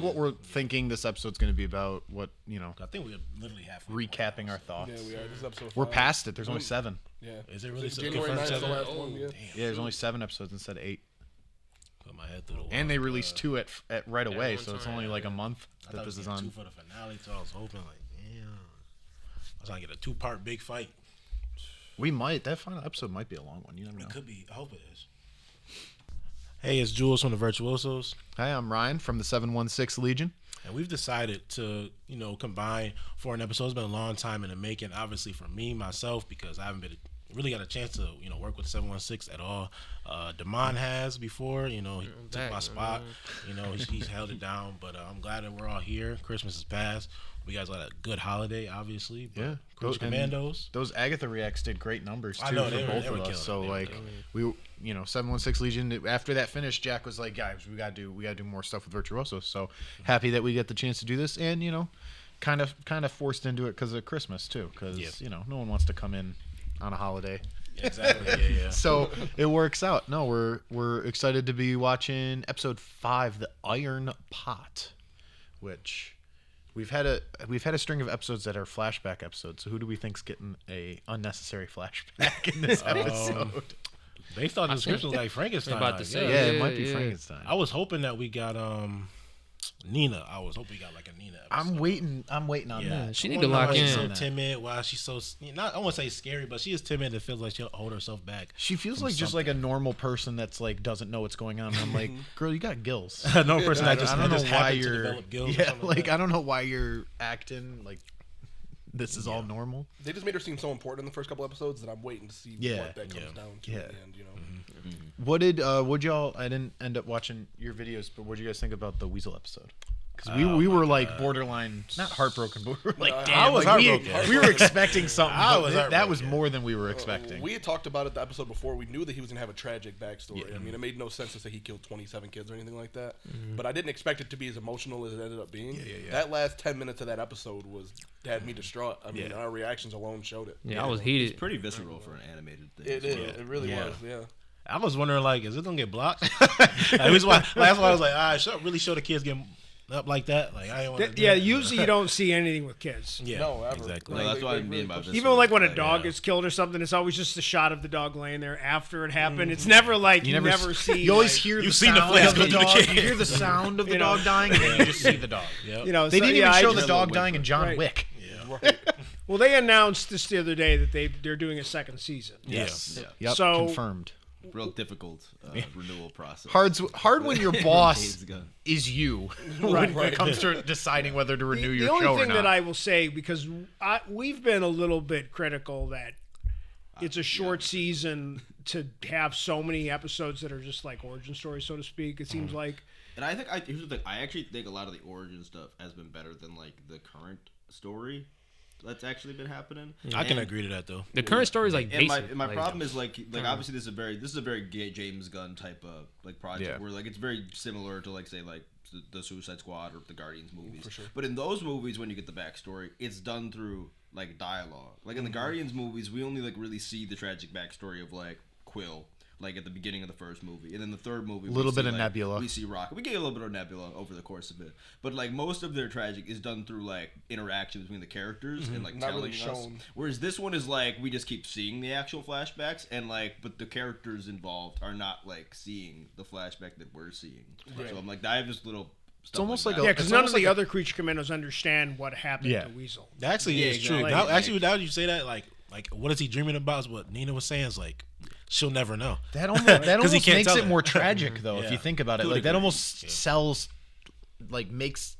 what we're thinking this episode's going to be about. What I think we're literally halfway. Recapping our thoughts. Yeah, we are. This is episode 5. We're past it. There's only 7. Yeah. Is it really January 9th is the last one? Yeah. Yeah, there's only 7 episodes instead of 8. Put my head through the wall. And they released 2 at right away, so it's only like a month that this is on. 2 for the finale, so I was hoping damn. I was gonna get a 2-part big fight. We might. That final episode might be a long one. You never know. It could be. I hope it is. Hey, it's Jules from the Virtuosos. Hi, I'm Ryan from the 716 Legion. And we've decided to, combine for an episode. It's been a long time in the making, obviously for me, myself, because I haven't really got a chance to, work with 716 at all. Damon has before, he took my spot. He's held it down, but I'm glad that we're all here. Christmas is past. We guys had a good holiday, obviously. Yeah. Creature Commandos. Those 𝗥𝗚𝙁 reacts did great numbers, too, I know, for both of us. So, we 716 Legion, after that finished, Jack was like, guys, we gotta do more stuff with Virtuosos. So, happy that we get the chance to do this. And, kind of forced into it because of Christmas, too. Because, no one wants to come in on a holiday. Yeah, exactly. Yeah. So it works out. No, we're excited to be watching episode 5, the Iron Pot, which we've had a string of episodes that are flashback episodes. So who do we think's getting a unnecessary flashback in this episode? Based on the description, like Frankenstein. About to say, yeah, it might be Frankenstein. I was hoping that we got Nina. I was hoping we got like a Nina episode. I'm waiting on that. She need to lock in. She's so timid. Why she's so I won't say scary, but she is timid and feels like she'll hold herself back. She feels like just like a normal person that's like doesn't know what's going on. And I'm like, girl, you got gills. No person that just I don't know why to you're develop gills. Yeah, like I don't know why you're acting like this is all normal. They just made her seem so important in the first couple episodes that I'm waiting to see what that comes down to at the end. What did y'all? I didn't end up watching your videos, but what did you guys think about the Weasel episode? Because we were like borderline, not heartbroken, but we were like, damn, I was heartbroken. We were expecting something. That was heartbroken. more than we were expecting. We had talked about it the episode before. We knew that he was going to have a tragic backstory. Yeah. I mean, it made no sense to say he killed 27 kids or anything like that. But I didn't expect it to be as emotional as it ended up being. That last 10 minutes of that episode had me distraught. I mean, our reactions alone showed it. Yeah, I was heated. It's pretty visceral for an animated thing. It is. It really was, yeah. I was wondering, like, is it going to get blocked? That's why I was like, I should really show the kids getting up like that. Like, I didn't want to usually you don't see anything with kids. Yeah, no, ever. Exactly. No, that's what I mean by this. Even like when a dog gets killed or something, it's always just a shot of the dog laying there after it happened. It's never like you never see. You always hear the sound of the dog. You hear the sound of the dog dying, and then you just see the dog. Yep. They didn't even show the dog dying in John Wick. Yeah. Well, they announced this the other day that they're doing a second season. Yes. Yeah. Yep. So, confirmed. Real difficult renewal process. Hard when your boss is you when it comes to deciding whether to renew your show or not. The only thing that I will say, because we've been a little bit critical that it's a short season to have so many episodes that are just like origin stories, so to speak. It seems like. And here's the thing. I actually think a lot of the origin stuff has been better than like the current story that's actually been happening. I can agree to that though. The current story is like basic. And my problem is like obviously this is a very gay James Gunn type of like project where like it's very similar to like say like the Suicide Squad or the Guardians movies. For sure. But in those movies, when you get the backstory, it's done through like dialogue. Like in the Guardians movies, we only like really see the tragic backstory of like Quill. Like at the beginning of the first movie, and then the third movie, a little bit of Nebula. We see Rocket. We get a little bit of Nebula over the course of it, but like most of their tragic is done through like interaction between the characters and like Not telling really us. shown. Whereas this one is like we just keep seeing the actual flashbacks, and like but the characters involved are not like seeing the flashback that we're seeing. Right. So I'm like I have this little. It's almost like yeah, because none of the other Creature Commandos understand what happened to Weasel. That actually is true. Like, now you say that, like what is he dreaming about? Is what Nina was saying is like. She'll never know. That almost makes it more tragic, though, if you think about it. Like that almost sells, like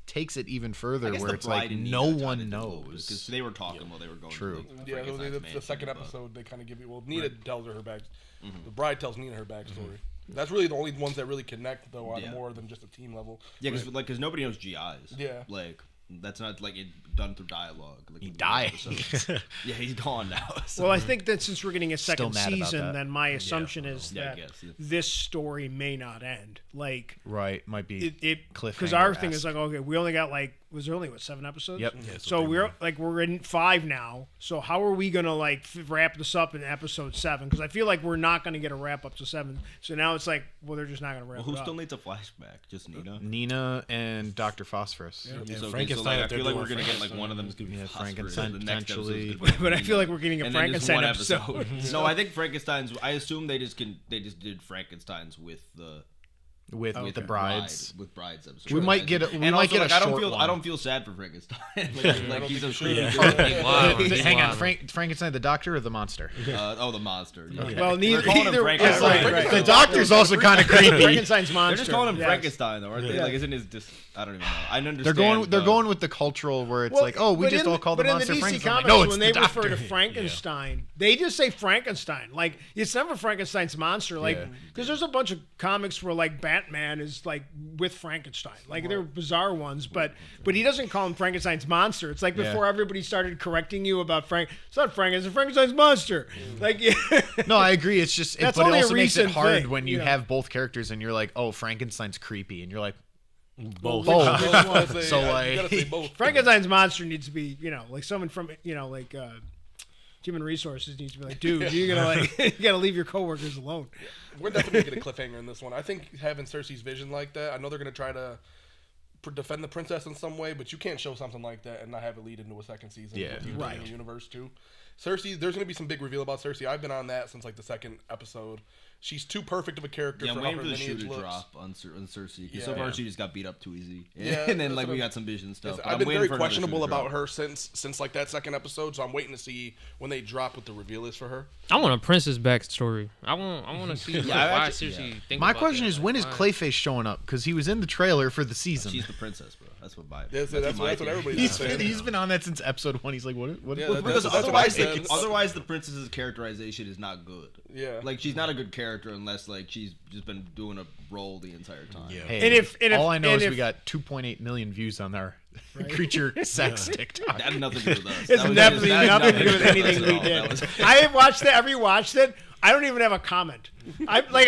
takes it even further, where it's like no one knows because they were talking while they were going. True. The second episode they kind of give you. Well, Nina tells her back. The bride tells Nina her backstory. That's really the only ones that really connect, though, on more than just a team level. Yeah, because nobody knows GIs. Yeah. Like. That's not like it done through dialogue. Like he died. Yeah, he's gone now. So. Well, I think that since we're getting a second season, then my assumption is that this story may not end. Like might be cliffhanger. Because our thing is like, okay, we only got like was there only 7 episodes? Yep. Yeah, So we're in 5 now. So how are we gonna wrap this up in episode 7? Because I feel like we're not gonna get a wrap up to 7. So now it's like, well, they're just not gonna wrap Who it up. still needs a flashback? Just Nina. Nina and Dr. Phosphorus. Yeah, So, Frankenstein. I feel like we're gonna get like one of them's gonna be Frankenstein the next potentially. episode's gonna be But I feel like we're getting a and then just Frankenstein one episode. No, I think Frankenstein's. I assume they just did Frankenstein's with the With the brides. with brides episode. We might get a I don't short feel one. I don't feel sad for Frankenstein. like he's a creepy. Wow. Hang on, Frankenstein the doctor or the monster? The monster. Okay. Well, neither. They're calling him Frankenstein. Right. The doctor's also kind of creepy. Frankenstein's monster. They're just calling him yes. Frankenstein, though, aren't they? Yeah. Like, isn't his just? I don't even know. I understand. They're going with the cultural where it's Well, like, oh, we but just in all call the but monster in the DC Frankenstein. Comics, No, it's when the they doctor. refer to Frankenstein, they just say Frankenstein. Like it's never Frankenstein's monster. Like because there's a bunch of comics where like Batman is like with Frankenstein. Like they're bizarre ones, but he doesn't call him Frankenstein's monster. It's like before everybody started correcting you about Frank. It's not Frankenstein. It's Frankenstein's monster. Like No, I agree. It's just, That's but it only a also makes it recent hard thing, when you you know. have both characters and you're like, oh, Frankenstein's creepy, and you're like, both. both. You gotta say- So, you like- gotta say both. Frankenstein's monster needs to be like someone from like human resources needs to be like, dude, you gotta you gotta leave your coworkers alone. We're definitely gonna get a cliffhanger in this one. I think having Cersei's vision like that, I know they're gonna try to defend the princess in some way, but you can't show something like that and not have it lead into a second season. Yeah. with you Right. being in the universe too. Cersei, there's gonna be some big reveal about Cersei. I've been on that since like the 2nd episode. She's too perfect of a character Yeah, for I'm how waiting her for the shoe lineage to looks. drop on Cersei. Because Yeah. so far she just got beat up too easy. Yeah, and then that's like what we I'm- got some vision stuff. but I've I'm been waiting very for another shoe to questionable drop. about her since like that 2nd episode, so I'm waiting to see when they drop what the reveal is for her. I want a princess backstory. I want to see why seriously. Think my about question that. is, when is Why? Clayface showing up? Because he was in the trailer for the season. She's the princess, bro. That's what my. That's my what theory. everybody's saying. He's been on that since episode 1. He's like, what? Yeah, Because that's what I said. otherwise the princess's characterization is not good. Yeah. Like she's not a good character unless like she's just been doing a role the entire time. Yeah. Hey, And if- all I know and is if- we got 2.8 million views on our creature sex TikTok. That had nothing to do with us. It's That was definitely that had nothing to do with us anything at we all. That did. was- I have watched it. Have you watched it? I don't even have a comment. I don't know I if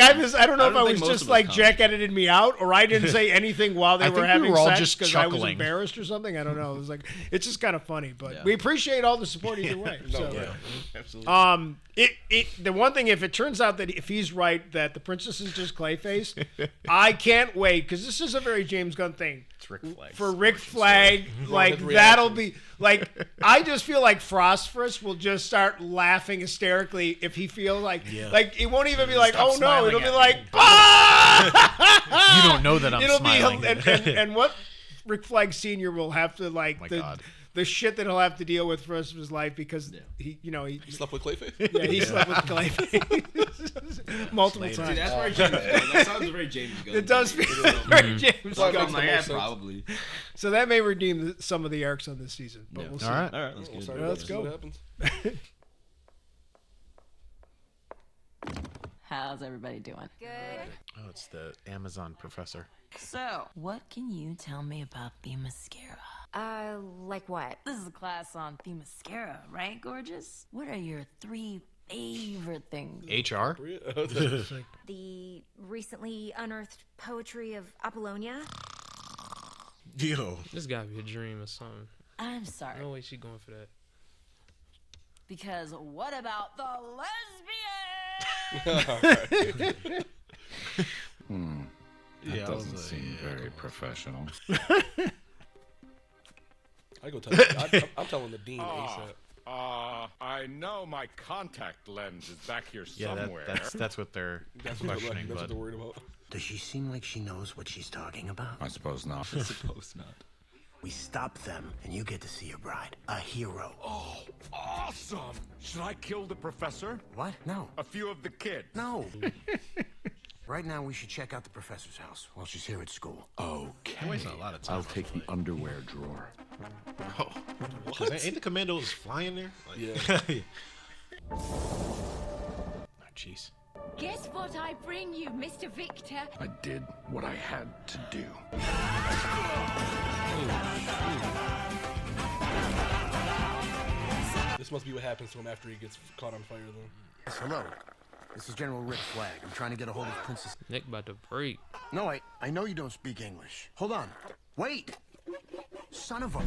don't I think was most just of us like comment. Jack edited me out, or I didn't say anything while they I were think we having were all sex just because I was chuckling. embarrassed or something. I don't know. It was like it's just kind of funny, but Yeah. we appreciate all the support either way. So. yeah. Absolutely. The one thing, if it turns out that if he's right that the princess is just Clayface, I can't wait because this is a very James Gunn thing. It's Rick Flag. For Rick Flag, like Good that'll reaction. be like I just feel like Phosphorus will just start laughing hysterically if he feels like it won't even be like Stop oh no, smiling it'll be at like me. bah! You don't know that I'm it'll smiling. be and what Rick Flag Senior will have to like my the God. the shit that he'll have to deal with for the rest of his life because he You slept with Clayface? yeah, he slept with Clayface multiple See, times. that's very James Gunn. That sounds very James Gunn. It does to me. feel very James Well, Gunn. makes the Yeah, most sense. probably. So that may redeem some of the arcs on this season, but Yeah. we'll see. All right. All right, let's We'll get start into it. let's See go. what happens. How's everybody doing? Good. Oh, it's the Amazon professor. So, what can you tell me about the mascara? Like what? This is a class on the mascara, right, gorgeous? What are your 3 favorite things? HR? The recently unearthed poetry of Apollonia. Yo. This gotta be a dream or something. I'm sorry, No way she going for that. because what about the lesbian? Yeah, Doesn't seem very professional. I go tell. I'm telling the dean ASAP. I know my contact lens is back here Yeah, somewhere. that's what they're That's what questioning. they're But worried about. Does she seem like she knows what she's talking about? I suppose not. Suppose not. We stop them, and you get to see your bride. A hero. Oh, awesome! Should I kill the professor? What? No. A few of the kids? No. Right now, we should check out the professor's house while she's here at school. Okay. Wasting a lot of time. I'll take the underwear drawer. Oh, what? Ain't the commandos flying there? Like, Yeah. oh, jeez. Guess what I bring you, Mr. Victor? I did what I had to do. This must be what happens to him after he gets caught on fire, then. Yes, hello. This is General Rick Flag. I'm trying to get a hold of Princess... Nick about to break. No, I know you don't speak English. Hold on. Wait! son of a...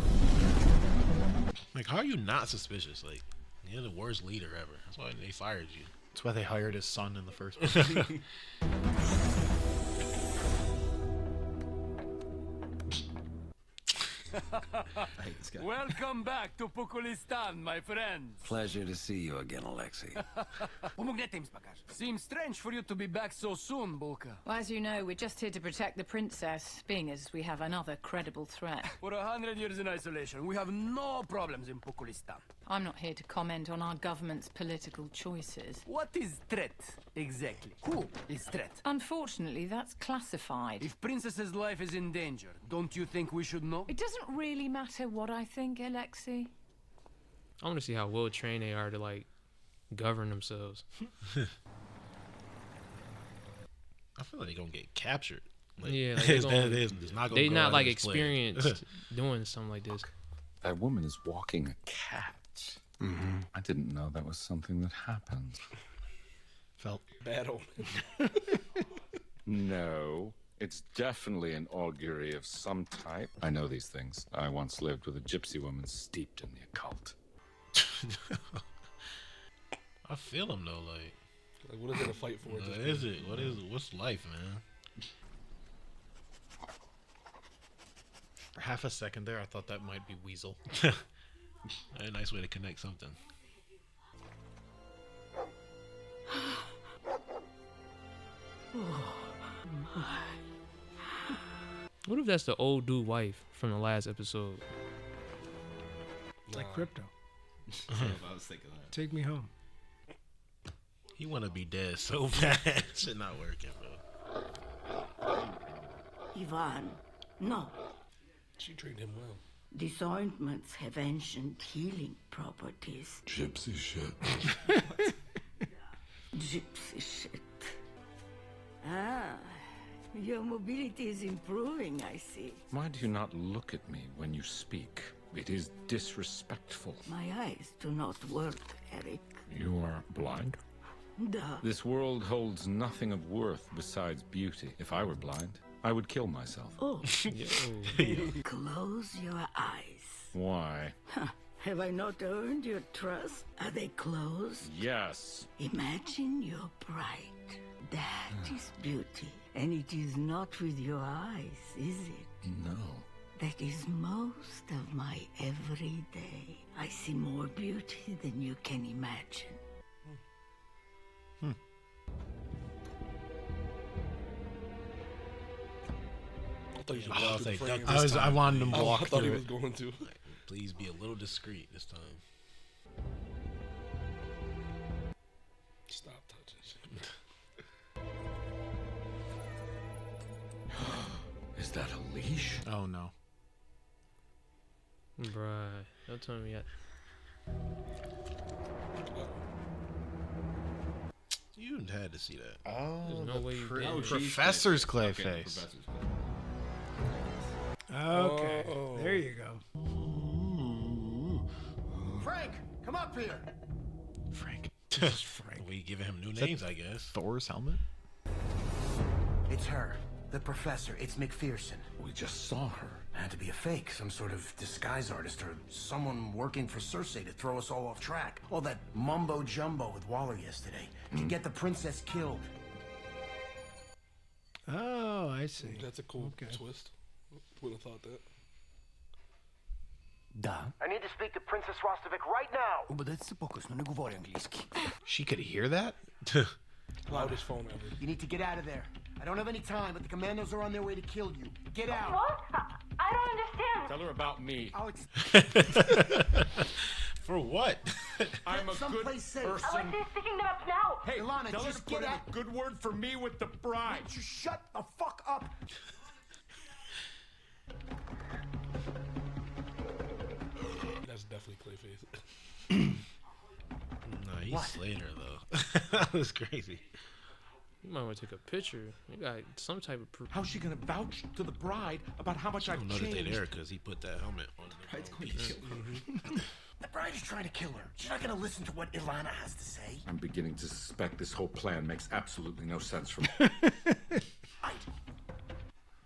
Like, how are you not suspicious? Like, you're the worst leader ever. That's why they fired you. That's why they hired his son in the first place. I hate this guy. Welcome back to 𝗵𝗂𝗡𝗚, my friends. Pleasure to see you again, Alexei. Seems strange for you to be back so soon, Bulka. Well, as you know, we're just here to protect the princess, being as we have another credible threat. For 100 years in isolation, we have no problems in 𝗵𝗂𝗡𝗚. I'm not here to comment on our government's political choices. What is threat, exactly? Who is threat? Unfortunately, that's classified. If princess's life is in danger, don't you think we should know? It doesn't really matter what I think, Alexei. I want to see how well trained they are to like govern themselves. I feel like they're gonna get captured. Like, Yeah, like they're not like experienced doing something like this. That woman is walking a cat. I didn't know that was something that happened. Felt Bad omen. No, it's definitely an augury of some type. I know these things. I once lived with a gypsy woman steeped in the occult. I feel them though. Like what is it to fight for? what is it? What is it? What's life, man? for half a second there, I thought that might be Weasel. A nice way to connect something. What if that's the old dude wife from the last episode? Like Crypto. I was thinking that. Take me home. He want to be dead so bad. Shit not working, bro. Ivan, no. She treated him well. These ointments have ancient healing properties. Gypsy shit. Gypsy shit. Ah, your mobility is improving, I see. Why do you not look at me when you speak? It is disrespectful. My eyes do not work, Eric. You are blind? Duh. This world holds nothing of worth besides beauty. If I were blind, I would kill myself. Oh. Close your eyes. Why? Have I not earned your trust? Are they closed? Yes. Imagine you're bright. That is beauty. And it is not with your eyes, is it? No. That is most of my everyday. I see more beauty than you can imagine. I thought you should walk through the frame. I wanted him to walk I thought he through was it. going to. Please be a little discreet this time. Stop touching shit. Is that a leash? Oh no. Bruh, don't tell me yet. You had to see that. Oh, There's no way you did. Oh, Professor's Clayface. Okay, Professor's Clay. Okay, there you go. Frank, come up here. Frank. We giving him new names, I guess. Thor's helmet? It's her, the professor. It's McPherson. We just saw her. Had to be a fake, some sort of disguise artist or someone working for 𝙟𝙬 to throw us all off track. All that mumbo jumbo with Waller yesterday to get the princess killed. Oh, I see. That's a cool twist. Wouldn't have thought that. Da. I need to speak to Princess Rostovich right now. She could hear that? Loudest phone ever. You need to get out of there. I don't have any time, but the commandos are on their way to kill you. Get out. What? I don't understand. Tell her about me. Alex. For what? I'm a good Someplace safe. person. Alexei's picking them up now. Hey, Ilana, tell her just to put get in out. a good word for me with the bride. Just shut the fuck up. That's definitely Clayface. No, he's What? Slater though. That was crazy. You might want to take a picture. You got some type of proof. How's she gonna vouch to the bride about how much I I've don't know that they're changed? there because he put that helmet on. Bride's going to kill her. The bride is trying to kill her. She's not gonna listen to what Ilana has to say. I'm beginning to suspect this whole plan makes absolutely no sense from.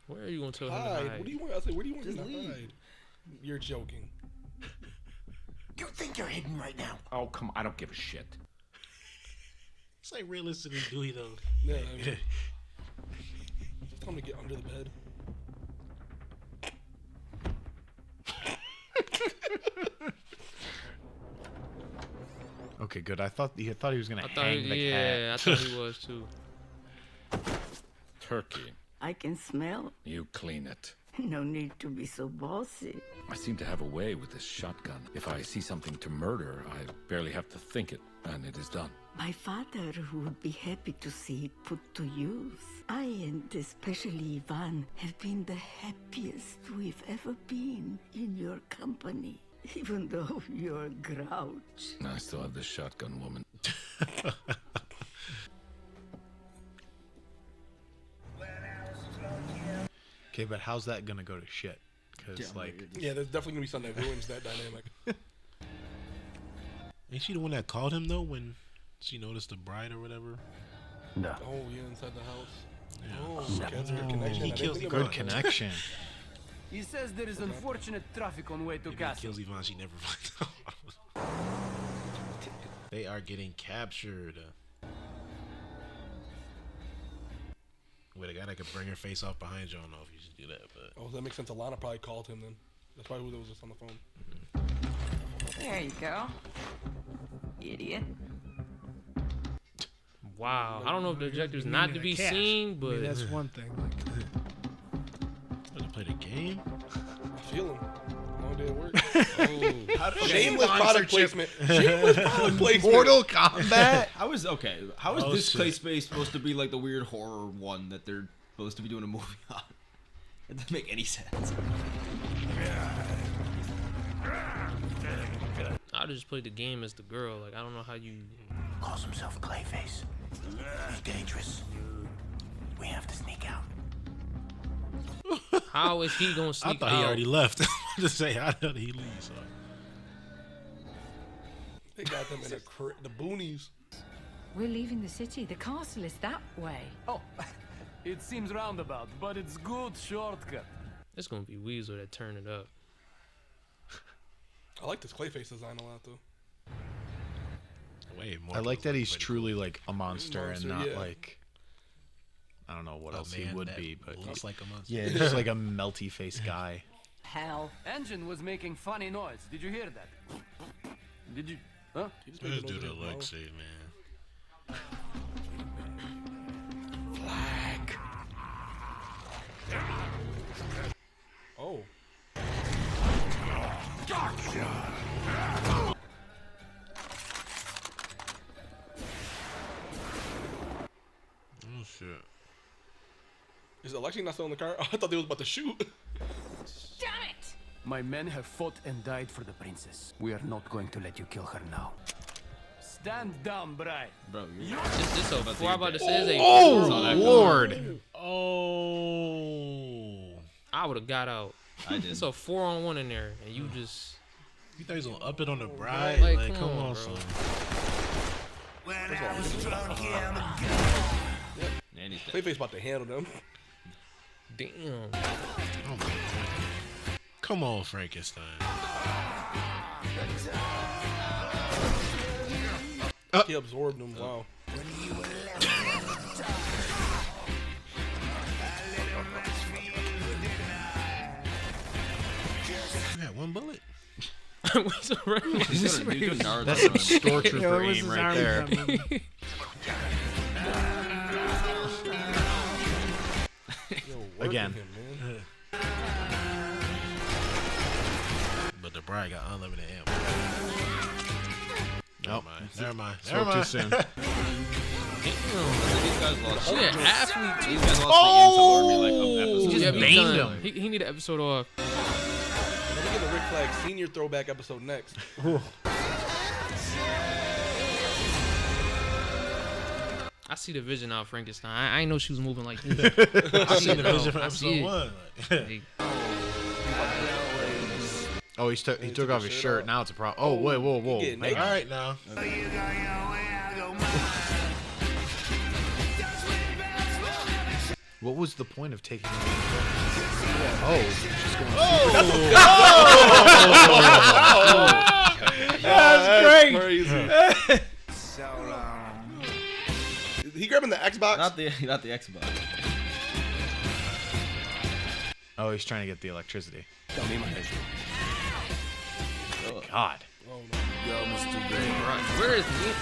Where are you going to tell him to Hide. hide? What do you want? I said, where do you want Just him to leave. hide? You're joking. You think you're hidden right now? Oh, come on. I don't give a shit. It's like realistically, do he though? Yeah, I mean, tell him to get under the bed. Okay, good. I thought he was gonna hang the cat. Yeah, I thought he was too. Turkey, I can smell. you clean it. No need to be so bossy. I seem to have a way with this shotgun. If I see something to murder, I barely have to think it, and it is done. My father would be happy to see it put to use. I and especially Ivan have been the happiest we've ever been in your company. Even though you're a grouch. I still have this shotgun woman. Okay, but how's that gonna go to shit? Because yeah, there's definitely gonna be something that ruins that dynamic. Ain't she the one that called him though when she noticed the bride or whatever? No. Oh, yeah, inside the house. Yeah. Oh, that's a good connection. He kills the good connection. He says there is unfortunate traffic on way to If he castle. kills Yvonne, she never finds out. They are getting captured. With a guy that could bring her face off behind you, I don't know if you should do that, but Oh, that makes sense. Alana probably called him then. That's probably who was just on the phone. There you go. Idiot. Wow. I don't know if the objective's not to be seen, but that's one thing. gonna play the game. I feel him. How long did it work? Shameless product placement. Shameless product placement. Mortal Kombat. How is this play space supposed to be like the weird horror one that they're supposed to be doing a movie on? It doesn't make any sense. I just played the game as the girl. Like I don't know how you. Calls himself Clayface. He's dangerous. We have to sneak out. How is he gonna sneak I thought out? he already left. To say how did he leave? So. They got them in the boonies. We're leaving the city. The castle is that way. Oh, it seems roundabout, but it's good shortcut. It's gonna be Weasel that turn it up. I like this Clayface design a lot though. Way more. I like that he's truly like a monster and not yeah. like I don't know what else he man would that be, but looks like a monster. yeah, just like a melty face guy. Hell. Engine was making funny noise. Did you hear that? Did you? Huh? Just do the look, see, man. Flag. Oh. Oh shit. Is Alexi not still in the car? I thought they was about to shoot. Damn it! My men have fought and died for the princess. We are not going to let you kill her now. Stand down, bride. Bro, This so far about to say is a. Oh Lord! Oh. I would have got out. I did. It's a 4-on-1 in there, and you just. You thought he was gonna up it on the bride? Like, Like, come come on, on, bro. son. And he's dead. Clayface about to handle them. Damn. Oh my God. Come on, Frankenstein. He absorbed them. Wow. You had one bullet. What's the right? He's gonna do Naruto That's some run. stormtrooper aim right there. Again. Him, man. But the bride got unlimited ammo. Nope. Never mind. Spoke too soon. These guys lost. Shit, athlete. These guys lost the intel army like of episodes. Just Yeah, banged done. him. He need an episode off. Let me get the Rick Flag Senior throwback episode next. I see the vision out of Frankenstein. I ain't know she was moving like this. I seen the vision from I see episode it. 1. Oh, he took off his shirt. Now it's a problem. Oh, wait, whoa. getting Hey, All right now. what was the point of taking off his shirt? Oh, just going. Xbox? Not the Xbox. Oh, he's trying to get the electricity. Tell me my God. Oh, no. Yo, Mr. Ray. Where is Nina?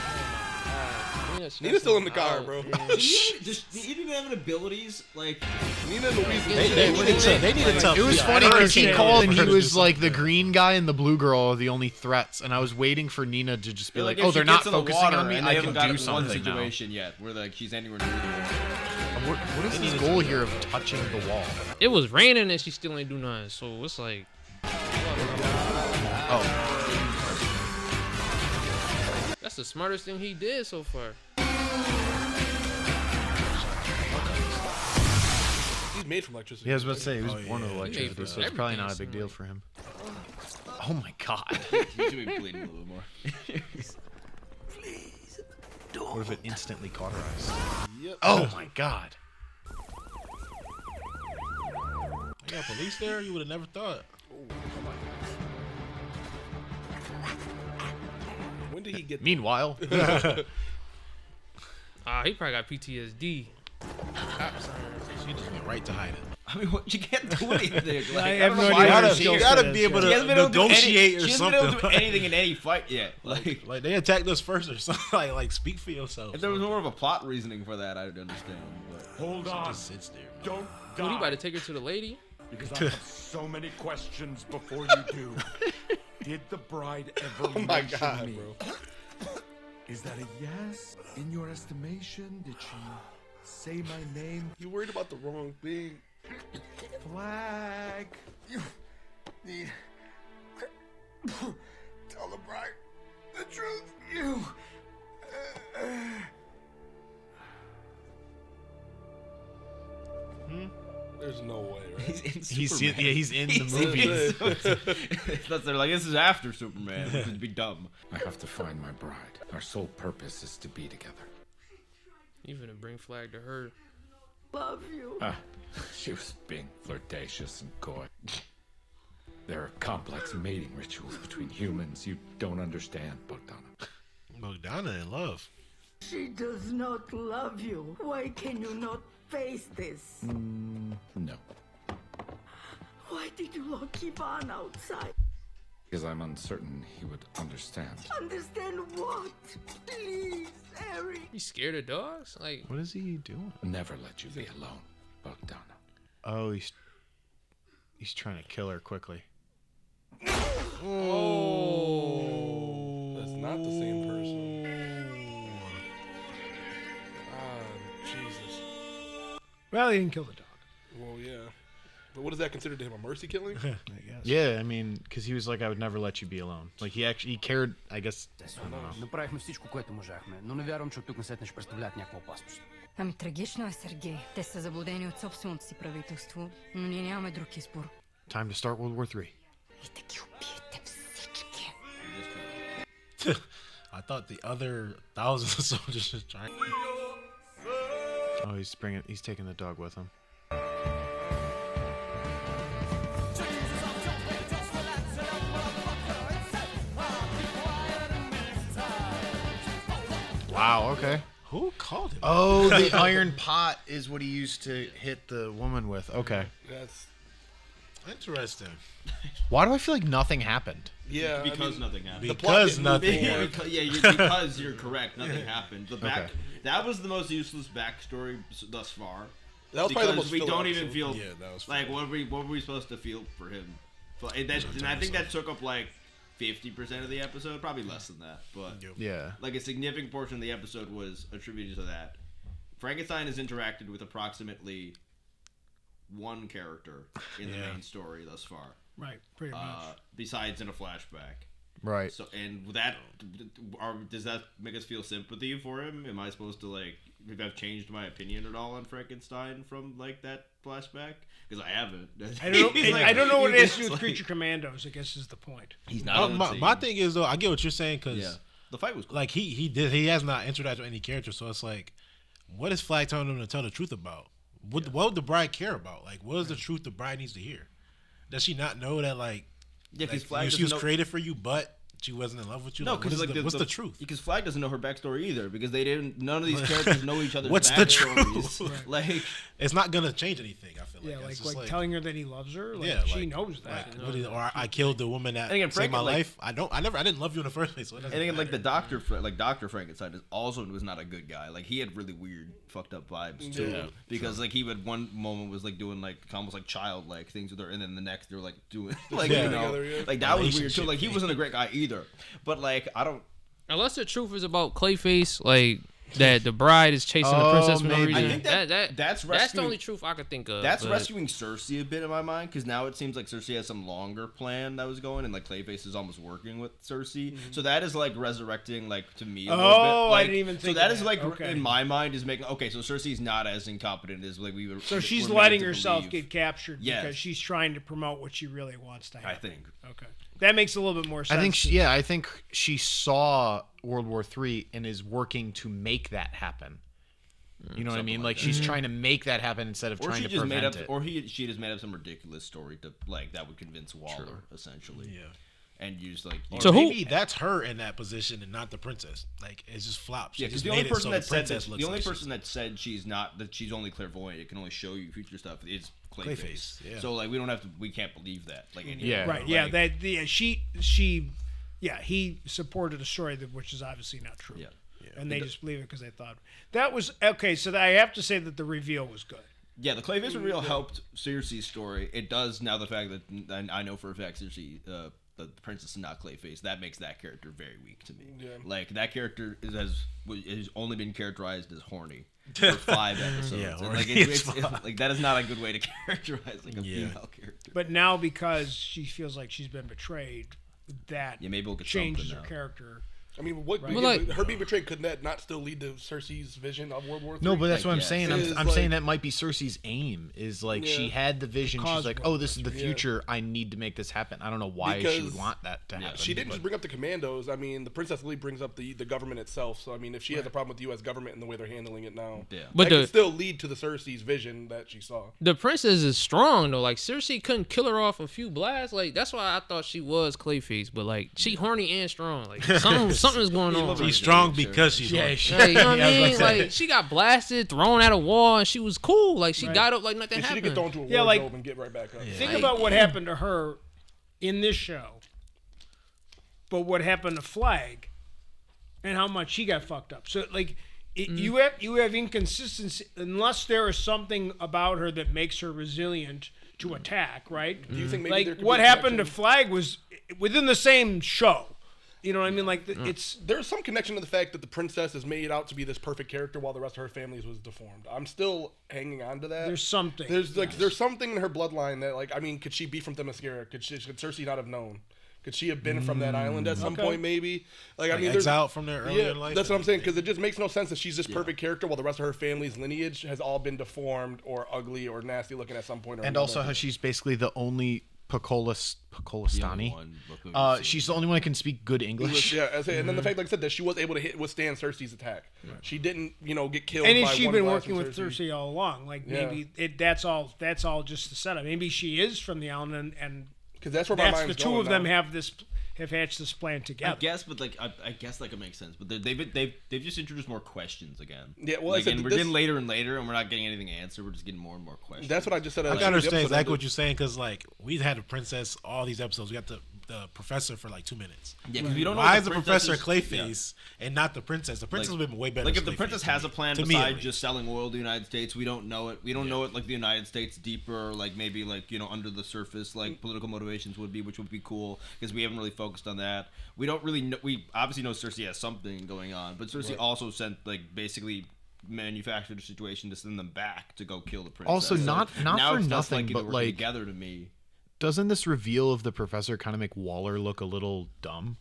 Nina's still in the car, bro. Does Nina even have abilities? Like, Nina and Louise. They need a tough. It was yeah, funny I heard because he she called and had he to was do like the something. green guy and the blue girl are the only threats, and I was waiting for Nina to just be like, if "Oh, she they're not gets in the focusing water on me. and I they can haven't got do one something now." situation yet where like she's anywhere near the wall. What is his goal here of touching the wall? It was raining and she still ain't do nothing. So it's like, Oh, that's the smartest thing he did so far. He's made from electricity. yeah, I was about to say he was Oh, born with yeah. electricity, He so it's probably not a big deal for him. Oh my God. You should be bleeding a little bit more. What if it instantly cauterized? Yep. Oh my God. I got police there. You would have never thought. When did he get? Meanwhile, He probably got PTSD. She just went right to hide it. I mean, you can't do anything. Like, I I have don't no know idea why what her his You skill gotta set be is, able yeah. She hasn't to been able to do negotiate or she hasn't been able to something. do anything in any fight yet. Like, Like they attacked us first or something. Like speak for yourself. if there was more of a plot reasoning for that, I'd understand. But Hold on. just sits there. Don't Dude, he about die. to take her to the lady. Because I have so many questions before you do. Did the bride ever Oh my mention God, me? bro. Is that a yes? In your estimation, did she say my name? You worried about the wrong thing. Flag. You need tell the bride the truth. You. There's no way, right? he's in he's Superman. he's in the movie. They're like, this is after Superman, which would be dumb. I have to find my bride. Our sole purpose is to be together. You finna bring Flag to her. Love you. She was being flirtatious and coy. There are complex mating rituals between humans you don't understand, Bogdana. Bogdana in love. She does not love you. Why can you not face this? No, Why did you lock Ivan outside? because I'm uncertain he would understand. Understand what? Please, Eric. You scared of dogs? Like, What is he doing? Never let you be alone, Bogdana. Oh, he's trying to kill her quickly. oh. That's not the same person. Ah, Jesus. Well, he didn't kill the dog. Well, yeah. But what is that considered to him? A mercy killing? I guess. Yeah, I mean, because he was like, I would never let you be alone. Like he cared. I guess. I don't know. Направихме всичко, което можахме, но не вярвам, че от тук насетне ще представляват някаква опасност. Ами трагично е, Сергей. Те са заблудени от собственото си правителство, но ние нямаме друг избор. Time to start World War III. И да ги убиете всички. I thought the other thousands of soldiers was trying. Oh, he's taking the dog with him. Wow, okay. Who called him? Oh, the iron pot is what he used to hit the woman with. Okay. That's Interesting. Why do I feel like nothing happened? yeah. Because nothing happened. Because nothing. Yeah, happened. because you're correct. Nothing happened. The back Okay. that was the most useless backstory thus far. That was probably the Because most we filler don't even episode. feel Yeah, that was like what were we supposed to feel for him? But and I think that took up like 50% of the episode, probably less than that. But Yeah. like a significant portion of the episode was attributed to that. Frankenstein has interacted with approximately one character in the main story thus far. Right, pretty much. Besides in a flashback. Right. So and that does that make us feel sympathy for him? Am I supposed to like have I changed my opinion at all on Frankenstein from like that flashback? Because I haven't. I don't know. He's like- I don't know what it has to do he's with like- Creature Commandos. I guess is the point. He's not. on the team. My thing is though, I get what you're saying because Yeah. The fight was cool. like he has not interacted with any character, so it's like, what is Flag telling him to tell the truth about? What would the bride care about? Like, what is the truth the bride needs to hear? Does she not know that like, Yeah, 'cause like, Flag she was doesn't know- created for you, but she wasn't in love with you? No, Like, because what's the truth? Because Flag doesn't know her backstory either. Because they didn't. None of these characters know each other's What's the backstories. truth? Like, it's not gonna change anything. I feel like. Yeah, It's like just telling her that he loves her. Like, yeah, she knows that. Or I killed the woman that And again, saved my Frank, like- life. I didn't love you in the first place. So it and doesn't again, like matter. Dr. Frankenstein also was not a good guy. Like he had really weird, fucked up vibes too. Yeah, because like he would one moment was like doing like almost like childlike things with her, and then the next they're like doing like like that was weird too. Like he wasn't a great guy either. But like I don't. Unless the truth is about Clayface, like that the bride is chasing the princess for no reason. I think that's the only truth I could think of. That's rescuing Cersei a bit in my mind, because now it seems like Cersei has some longer plan that was going, and like Clayface is almost working with Cersei. So that is like resurrecting, like to me. A little bit. Like, I didn't even think. So that of is like okay. in my mind is making so Cersei's not as incompetent as like we were. So she's we're letting made to herself believe. get captured Yes. because she's trying to promote what she really wants to have. I think. Okay, that makes a little bit more sense. I think she saw World War III and is working to make that happen. You know what I mean? Like she's trying to make that happen instead of trying to prevent it. Or she just made up some ridiculous story to like that would convince Waller essentially. Yeah. And use like. So maybe that's her in that position and not the princess. Like it just flops. Yeah, because the only person that said she's not that she's only clairvoyant, it can only show you future stuff, is Clayface. Yeah. So like we can't believe that. Like right, yeah, like, he supported a story which is obviously not true. Yeah. And they just believe it because they thought that was okay. So I have to say that the reveal was good. Yeah, the Clayface reveal helped Cersei's story. It does now. The fact that I know for a fact Cersei, the princess is not Clayface, that makes that character very weak to me. Yeah. Like that character has only been characterized as horny for 5 episodes. Yeah, and, like it's like that is not a good way to characterize like a female character. But now because she feels like she's been betrayed, that maybe we'll get changes her now. character. I mean, her being betrayed, couldn't that not still lead to Cersei's vision of World War III? No, but that's what I'm saying. I'm saying that might be Cersei's aim. Is like she had the vision. She's like, oh, this is the future. I need to make this happen. I don't know why she would want that to happen. She didn't just bring up the commandos. I mean, the princess really brings up the government itself. So I mean, if she has a problem with the U.S. government and the way they're handling it now, but that could still lead to the Cersei's vision that she saw. The princess is strong though. Like Cersei couldn't kill her off a few blasts. Like that's why I thought she was Clayface. But like she horny and strong. Like something's going on. She's strong because she's like, you know what I mean? Like she got blasted, thrown at a wall, and she was cool. Like she got up like nothing happened. She did get thrown to a wardrobe and get right back up. Think about what happened to her in this show, but what happened to Flag, and how much she got fucked up. So like, you have inconsistency unless there is something about her that makes her resilient to attack. Right? Do you think maybe like there could what be a happened to connection? Flag was within the same show? You know what I mean? Like there's some connection to the fact that the princess is made out to be this perfect character while the rest of her family was deformed. I'm still hanging on to that. There's something. There's something in her bloodline that like I mean, could she be from Themyscira? Could Cersei not have known? Could she have been from that island at some point? Maybe. Like I mean, there's exiled from there earlier in life. That's what I'm saying because it just makes no sense that she's this perfect character while the rest of her family's lineage has all been deformed or ugly or nasty looking at some point. Or and also how she's basically the only Pacholistani. She's the only one that can speak good English. And then the fact, like I said, that she was able to withstand Cersei's attack. Right. She didn't, get killed. And by she's one been blast working from with Cersei all along. Like maybe that's all just the setup. Maybe she is from the island, and because that's where my mind's the two going of them now. have hatched this plan together. I guess, but like I guess like it makes sense. But they've just introduced more questions again. Yeah, well, like, we're getting later and later, and we're not getting anything answered. We're just getting more and more questions. That's what I just said. I can understand exactly what you're saying because like we've had a princess all these episodes. We got the professor for like 2 minutes. Yeah, because we don't know. Why is the professor Clayface and not the princess? The princess like, would have been way better. Like if the princess has a plan besides just selling oil to the United States, we don't know it. We don't know it like the United States deeper, like maybe like under the surface, like political motivations would be, which would be cool because we haven't really focused on that. We don't really know. We obviously know Cersei has something going on, but Cersei also sent like basically manufactured a situation to send them back to go kill the princess. Also, not for nothing, but like together to me. Doesn't this reveal of the professor kind of make Waller look a little dumb?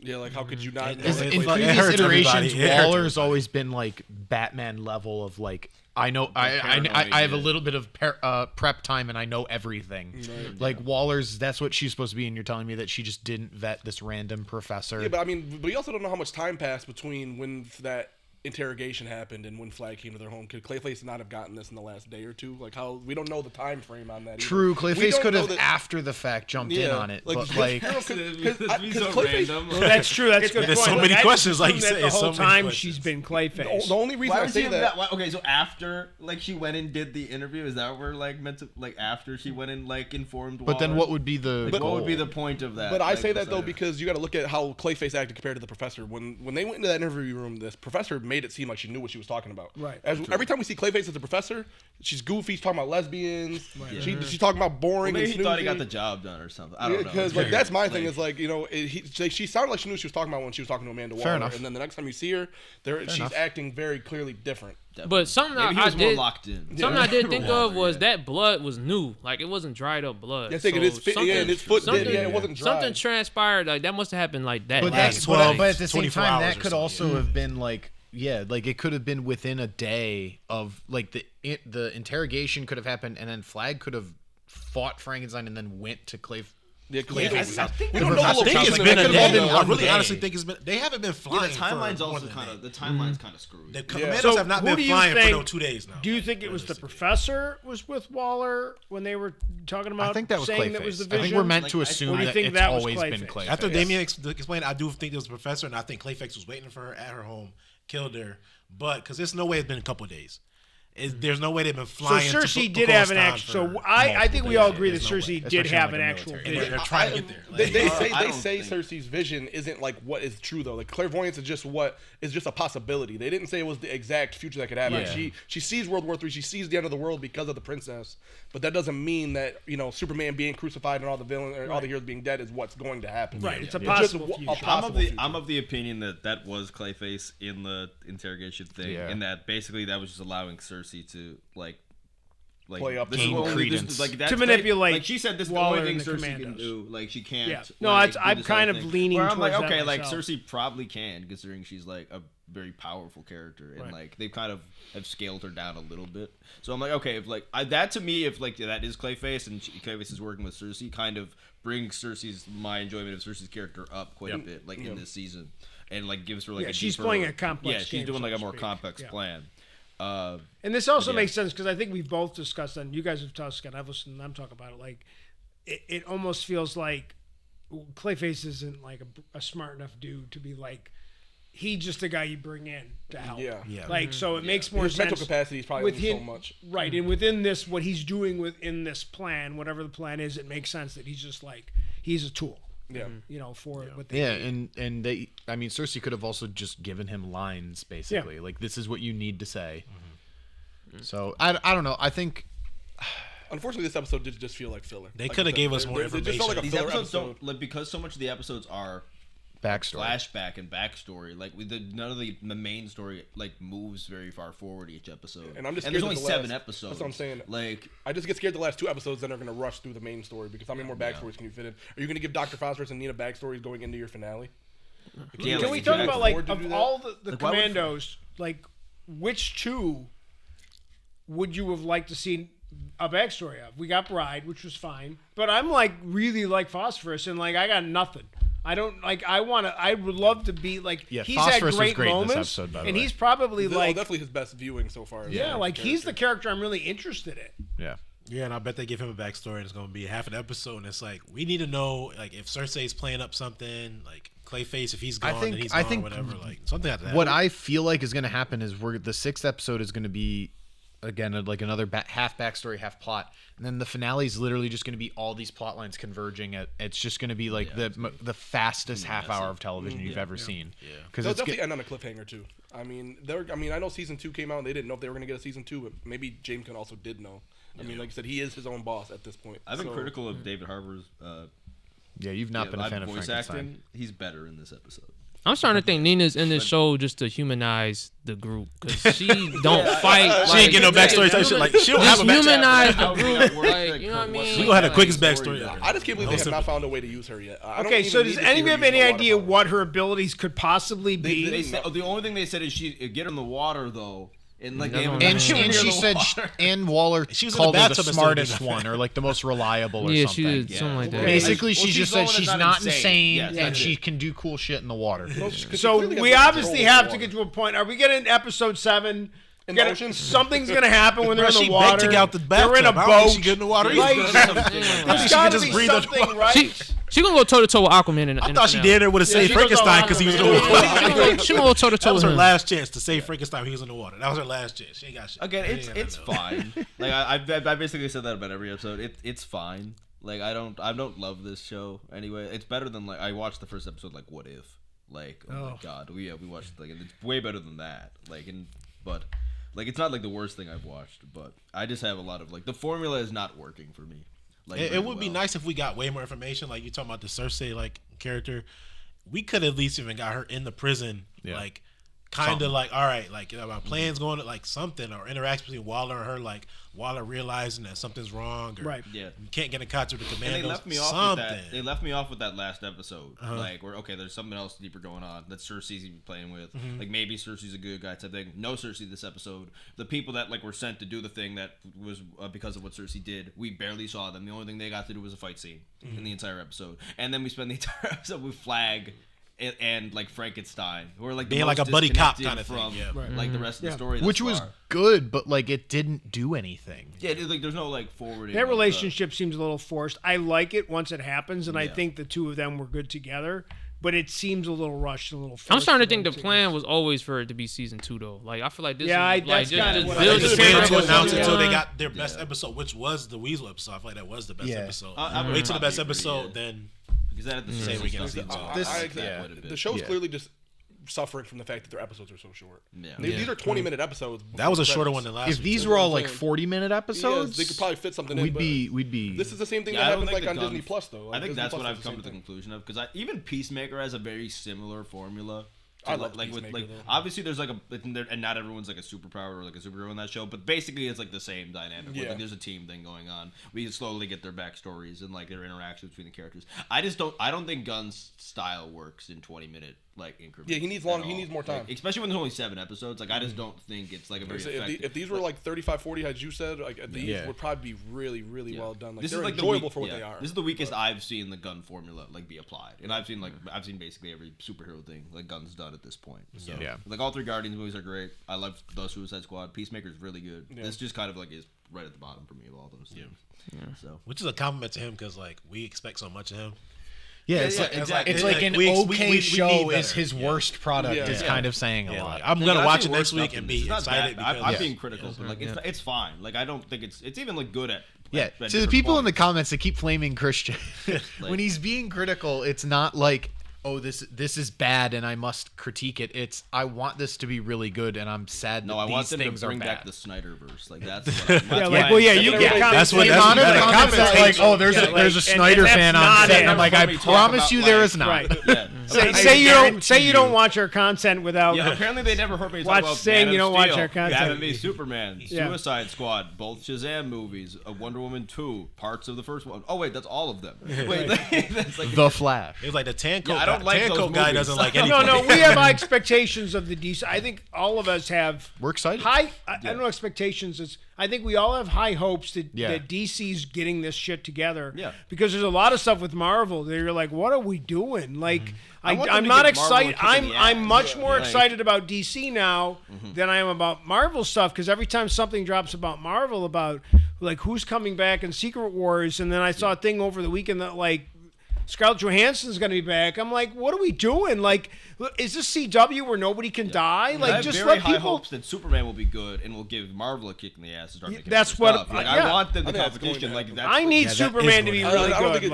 Yeah, like how could you not? In previous iterations, Waller's always been like Batman level of like I know I have a little bit of prep time and I know everything. Right. Like Waller's, that's what she's supposed to be, and you're telling me that she just didn't vet this random professor. Yeah, but I mean, we also don't know how much time passed between when that interrogation happened and when Flag came to their home, could Clayface not have gotten this in the last day or two? Like how we don't know the time frame on that. True, either. Clayface could have after the fact jumped in on it, but like that's true. That's a good There's point. so many questions, like you said, say. the so whole many time questions. she's been Clayface. The only reason I say that. Okay, so after like she went and did the interview, is that where like meant to like after she went and like informed? But then what would be the? Like, what would be the point of that? But I like, say that though because you got to look at how Clayface acted compared to the professor. When they went into that interview room, this professor made it seem like she knew what she was talking about. Right. Every time we see Clayface as a professor, she's goofy. She's talking about lesbians. Right. She's talking about boring. Well, maybe and he thought he got snoozing. the job done or something. I don't know. Because like that's my thing is like she sounded like she knew what she was talking about when she was talking to Amanda Waller. enough. And then the next time you see her, she's enough. acting very clearly different. But something Maybe he I was more did, locked in. something I did think of was that blood was new, like it wasn't dried up blood. Yeah, I think it is. And his foot did. Yeah, it wasn't dry. Something transpired, like that must have happened like that. But day. that's but at the same 24 time, hours that or could something, also have been like like it could have been within a day of like the interrogation could have happened, and then Flag could have fought Frankenstein and then went to Clayface's house. We don't know I the think it's location. been a It could have day. been I one really day. honestly think it's been. They haven't been flying. the timeline's for more also than kind a of day. the timeline's kind of screwed. The Yeah. Commandos So have not who been do you flying think- for 2 days now. Do you think it was the professor was with Waller when they were talking about? I think that was saying Clayface. that was the I vision? think we're meant to Or assume do you that think it's that was always been Clayface? Clayface. After Damien explained, I do think there was a professor, and I think Clayface was waiting for her at her home, killed her. But because there's no way it's been a couple of days. There's no way they've been So flying. Cersei to did have an Pakistan actual. for So I think we all agree that There's no Cersei way. did Especially have in, an like, a actual military. vision. They're trying to get there. They I say don't think- Cersei's vision isn't like what is true though. Like clairvoyance is just a possibility. They didn't say it was the exact future that could happen. Yeah. She sees World War III. She sees the end of the world because of the princess. But that doesn't mean that Superman being crucified and all the villains or all the heroes being dead is what's going to happen. Right, it's a just possible a future. possible future. I'm of the opinion that was Clayface in the interrogation thing, Yeah. and that basically that was just allowing Cersei to like Play up this to is gain what only- this- credence. like, that's To great. manipulate Like she said, this is the Waller only thing and the Cersei can Commandos. do. Like she can't. Yeah. No, I'm do this kind other of thing. leaning Where I'm like, towards that okay, like myself. Cersei probably can, considering she's like a very powerful character, and like they've kind of have scaled her down a little bit. So I'm like, okay, if like that to me, if like that is Clayface and Clayface is working with Cersei, kind of brings my enjoyment of Cersei's character up quite a bit, like in this season, and like gives her like Yeah, a she's deeper, playing a complex Yeah, she's game, doing so like a to more speak. complex Yeah. plan. And this also Yeah. makes sense because I think we've both discussed, and you guys have talked, I've listened, and I'm talking about it. Like, it almost feels like Clayface isn't like a smart enough dude to be like, he's just a guy you bring in to help. Yeah. Like, so it makes more His sense. mental capacity is probably only so much. Right. And within this, what he's doing within this plan, whatever the plan is, it makes sense that he's just like, he's a tool. Yeah. For what they Yeah, need. and they, I mean, Cersei could have also just given him lines, basically. Like, this is what you need to say. So, I don't know. I think... Unfortunately, this episode did just feel like filler. They Like could I have said, gave us they- more they just information. felt like a These filler episodes episode. don't like because so much of the episodes are backstory, flashback, and backstory. Like none of the main story like moves very far forward each episode. And I'm just there's scared only that the 7 last- episodes. That's what I'm saying. Like I just get scared the last 2 episodes then are going to rush through the main story because how many more backstories can you fit in? Are you going to give Dr. Phosphorus and Nina backstories going into your finale? Yeah, Can like, we if talk you about afford like to of do that? all the Like, why would- commandos, like which 2 would you have liked to see a backstory of? We got Bride, which was fine, but I'm like really like Phosphorus, and like I got nothing. I don't like. I would love to be like. Yeah, he's Phosphorus had was great great in this moments, episode, by the and way. he's probably like definitely his best viewing so far. Yeah, like he's the character I'm really interested in. Yeah. Yeah, and I bet they give him a backstory, and it's going to be half an episode, and it's like we need to know, like, if Cersei's playing up something, like Clayface, if he's gone, then he's gone, whatever, like something like that. What I feel like is going to happen is the 6th episode is going to be again like another half backstory, half plot, and then the finale is literally just going to be all these plot lines converging. It's just going to be like the fastest half hour of television you've ever seen. Yeah, because they'll it's definitely end on a cliffhanger too. I mean, I know season 2 came out and they didn't know if they were going to get a season 2, but maybe James Gunn also did know. I mean, like I said, he is his own boss at this point. I've been critical of David Harbour's. Yeah, you've not been a fan of voice Frankenstein. acting. He's better in this episode. I'm starting to think Nina's in this show just to humanize the group because she don't fight. She ain't get no backstory type shit. Like she don't have a backstory. Humanize the group, like you know what I mean. We gonna have the quickest backstory ever. I just can't believe they have not found a way to use her yet. Okay, so does anybody have any idea what her abilities could possibly be? They said, the only thing they said is she get her in the water though. And like, and she said, and Waller called her the smartest one, or like the most reliable, or something. She did something like that. Basically, she just said she's not insane, yes, and she can do cool shit in the water. So we obviously have to get to a point. Are we getting episode 7? Something's gonna happen when they're in the water. She out the they're in a boat. She get in the water. There's gotta be something, right? She gonna go toe to toe with Aquaman. I thought she did it with a save Frankenstein because he was in the water. She gonna go toe to toe. That was her last chance to save Frankenstein when he was in the water. That was her last chance. She ain't got shit. Again, it's fine. Like I basically said that about every episode. It's fine. Like I don't love this show anyway. It's better than like I watched the first episode like What If. Like oh my god, we watched like it's way better than that. But it's not like the worst thing I've watched. But I just have a lot of like the formula is not working for me. Like, it would be nice if we got way more information. Like you talking about the Cersei like character, we could at least even got her in the prison. Yeah. Like kind of like all right, like about plans going to like something or interaction between Waller and her. Like Waller realizing that something's wrong. Or right. Yeah. You can't get in contact with the Commandos. And they left me off with that. They left me off with that last episode. Like where there's something else deeper going on that Cersei's even playing with. Like maybe Cersei's a good guy type thing. No Cersei this episode. The people that like were sent to do the thing that was because of what Cersei did, we barely saw them. The only thing they got to do was a fight scene in the entire episode. And then we spend the entire episode with Flag and like Frankenstein, who are like being like a buddy cop kind of from thing, yeah. like the rest of the story, which was good, but like it didn't do anything. Yeah, like there's no like forwarding. That relationship seems a little forced. I like it once it happens, and I think the two of them were good together. But it seems a little rushed, a little forced. I'm starting to think the plan was always for it to be season 2, though. Like I feel like this. Yeah, is, that's kind of what they just waited to announce it until they got their best episode, which was the Weasel episode. I feel like that was the best episode. Wait till the best episode, then. Because that at the same weekend. The show's clearly just suffering from the fact that their episodes are so short. Yeah. These are 20-minute episodes. That was a shorter one than last week. If these were all like 40-minute episodes, they could probably fit something we'd in. We'd be. This is the same thing that happened like on Disney Plus, though. I think that's what I've come to the conclusion of because even Peacemaker has a very similar formula. I love like Peacemaker, with like though. obviously there's like and not everyone's like a superpower or like a superhero in that show, but basically it's like the same dynamic. Yeah. Like there's a team thing going on. We slowly get their backstories and like their interactions between the characters. I don't think Gunn's style works in 20-minute like increments. Yeah, he needs more time. Like, especially when there's only 7 episodes. Like I just don't think it's like a very effective. If these were like 35, 40, as you said, like these would probably be really, really well done. Like this they're is like enjoyable for what they are. This is the weakest I've seen the Gunn formula like be applied, and I've seen basically every superhero thing like Gunn's done at this point. So like all 3 Guardians movies are great. I love the Suicide Squad. Peacemaker is really good. Yeah. This just kind of like is right at the bottom for me of all those things. Yeah. So which is a compliment to him because like we expect so much of him. Yeah, it's like an okay show is his worst product. Is kind of saying a lot. I'm gonna watch it next week and be excited. I'm being critical, but like it's fine. Like I don't think it's even like good at. To the people in the comments that keep flaming Christian, when he's being critical, it's not like, oh, this is bad and I must critique it. It's I want this to be really good and I'm sad that these things are bad. I want them to bring back the Snyderverse. Like that's you get that's what the amount of comments are like, oh, there's a Snyder fan on set. And I'm like, I promise you there is not. Say you don't watch our content without. Yeah, apparently they never heard me talk about saying you don't watch our content. Batman v Superman, Suicide Squad, both Shazam movies, Wonder Woman 2, parts of the first one. Oh wait, that's all of them. Wait, that's like The Flash. It was like the Tanko. I don't like those guy movies. doesn't like anything. No, we have high expectations of the DC. I think all of us have. We're excited. I don't know expectations. I think we all have high hopes that DC's getting this shit together. Yeah. Because there's a lot of stuff with Marvel that you're like, what are we doing? Like, I'm not excited. I'm much more excited about DC now than I am about Marvel stuff because every time something drops about Marvel about like who's coming back in Secret Wars, and then I saw a thing over the weekend that like Scarlett Johansson's going to be back. I'm like, what are we doing? Like, is this CW where nobody can die? Like, just I have very let high people. hopes that Superman will be good and will give Marvel a kick in the ass and start making That's more what. stuff. Like, I want them to competition. Like, I need Superman to be really good.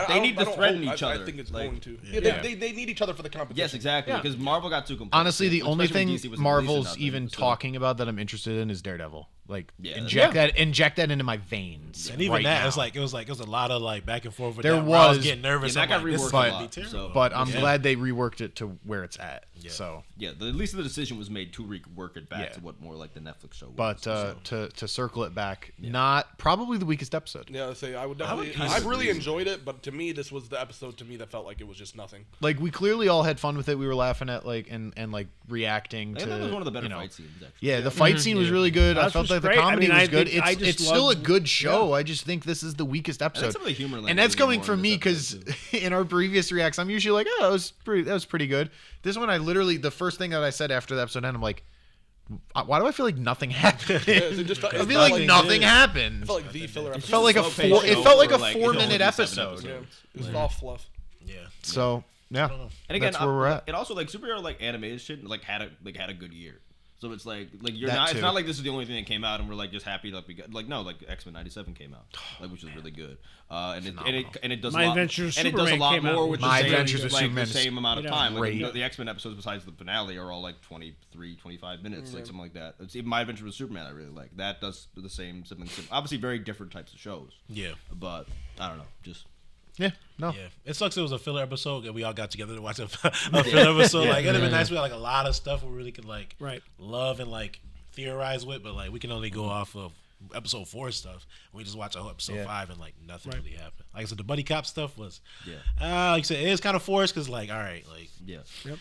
They need to threaten each other. I think it's going to. They need each other for the competition. Yes, exactly. Because Marvel got too competitive. Honestly, the only thing Marvel's even talking about that I'm interested in is Daredevil. Like Yeah. inject that into my veins. And even right that, now. it was a lot of like back and forth with There that. Where I was was- getting nervous. Yeah, that I'm got like, reworked this is a gonna lot, be terrible. so- But I'm glad they reworked it to where it's at. Yeah. So Yeah, at least the decision was made to rework it back to what more like the Netflix show was. but to circle it back, not probably the weakest episode. Yeah, I would definitely. I I would really enjoyed it, but to me, this was the episode to me that felt like it was just nothing. Like we clearly all had fun with it. We were laughing at like and like reacting I to. think that was one of the better you know, fight scenes. Actually. Yeah, the fight scene was really good. I That felt was like the great. I comedy mean, was I good. think I It's just still a loved- good show. I just think this is the weakest episode. some of the humor and landed that's a coming little from more me in this because episode, in our previous reacts, I'm usually like, oh, that was pretty good. This one, I literally the first thing that I said after the episode ended, I'm like, why do I feel like nothing happened? It just I feel like nothing happened. It felt like the filler It episode. felt like a slow-paced four. It show felt like for, a like, 4-minute only 7 episode. episodes. It was all fluff. Yeah. So yeah, And again, that's where we're at. It also like superhero like animated shit like had a good year. So it's like you're That not. too. It's not like this is the only thing that came out and we're like just happy that we got like no like X-Men '97 came out like which was really good. And it does My a lot, Adventures and it does a Superman lot came out. more with My the Adventures same, of like, Superman the is same amount of time. Like great. the X-Men episodes besides the finale are all like 23, 25 minutes, like something like that. It's even My Adventures with Superman I really like. That does the same something. Obviously very different types of shows. Yeah. But I don't know, just. Yeah, no. Yeah, it sucks. It was a filler episode, and we all got together to watch a filler episode. Like it'd have been nice. We had like a lot of stuff we really could like love and like theorize with, but like we can only go off of episode 4 stuff. We just watch episode 5 and like nothing really happened. Like I said, the buddy cop stuff was like I said, it is kind of forced because like all right, like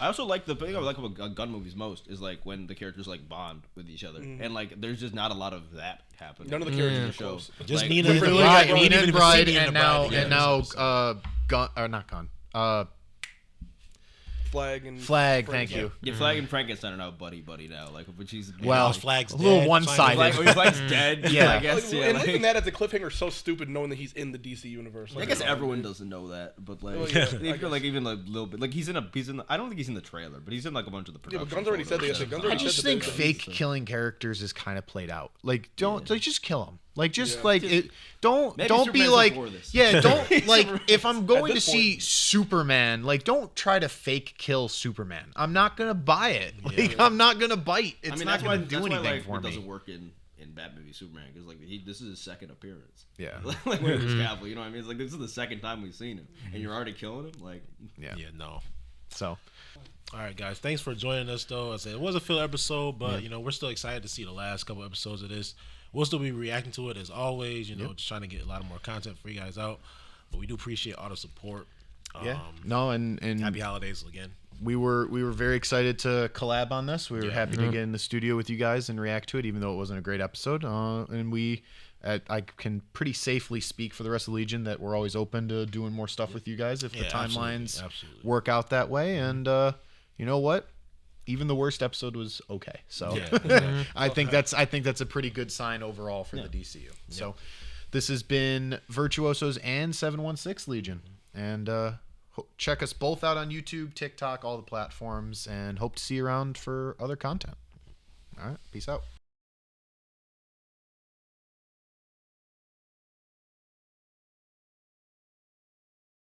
I also like the thing I like about gun movies most is like when the characters like bond with each other and like there's just not a lot of that happening. None of the characters in the are show. close. Just like, Nina we and really Bride, got- Nina and Bride, Nina and now together. Gun or not Gun. Flag and Flag. Thank you. Yeah, Flag and Frankenstein are now buddy now. Like, which he's Well, Flag's a little dead. one-sided. Flag's dead. Yeah. I guess. and Like, leaving that as a cliffhanger is so stupid, knowing that he's in the DC universe. I guess everyone doesn't know that, but like, Well, yeah, I feel like even like a little bit, like he's in. I don't think he's in the trailer, but he's in like a bunch of the Yeah, production. but Gunn's already said photos. Gunn's I already just said think that fake killing characters is kind of played out. Like, don't like just kill them. Like, just like it. Don't Maybe don't be Superman's like before this. yeah. Don't like if I'm going to this see Superman. Like, don't try to fake kill Superman. I'm not gonna buy it. Like, I'm not gonna bite. It's I mean, not that's why gonna do anything like, for it me. doesn't work in Batman v Superman because like this is his second appearance. Yeah. Like with his Cavill, you know what I mean? It's like this is the second time we've seen him, and you're already killing him. Like, Yeah. no. So. All right, guys. Thanks for joining us, though. I said it was a filler episode, but you know we're still excited to see the last couple episodes of this. We'll still be reacting to it as always. You know, just trying to get a lot of more content for you guys out. But we do appreciate all the support. No, and happy holidays again. We were very excited to collab on this. We were happy to get in the studio with you guys and react to it, even though it wasn't a great episode. And I can pretty safely speak for the rest of the Legion that we're always open to doing more stuff with you guys if the timelines work out that way. And you know what? Even the worst episode was okay. So I think that's a pretty good sign overall for the DCU. So this has been Virtuosos and 716 Legion, and check us both out on YouTube, TikTok, all the platforms, and hope to see you around for other content. All right, peace out.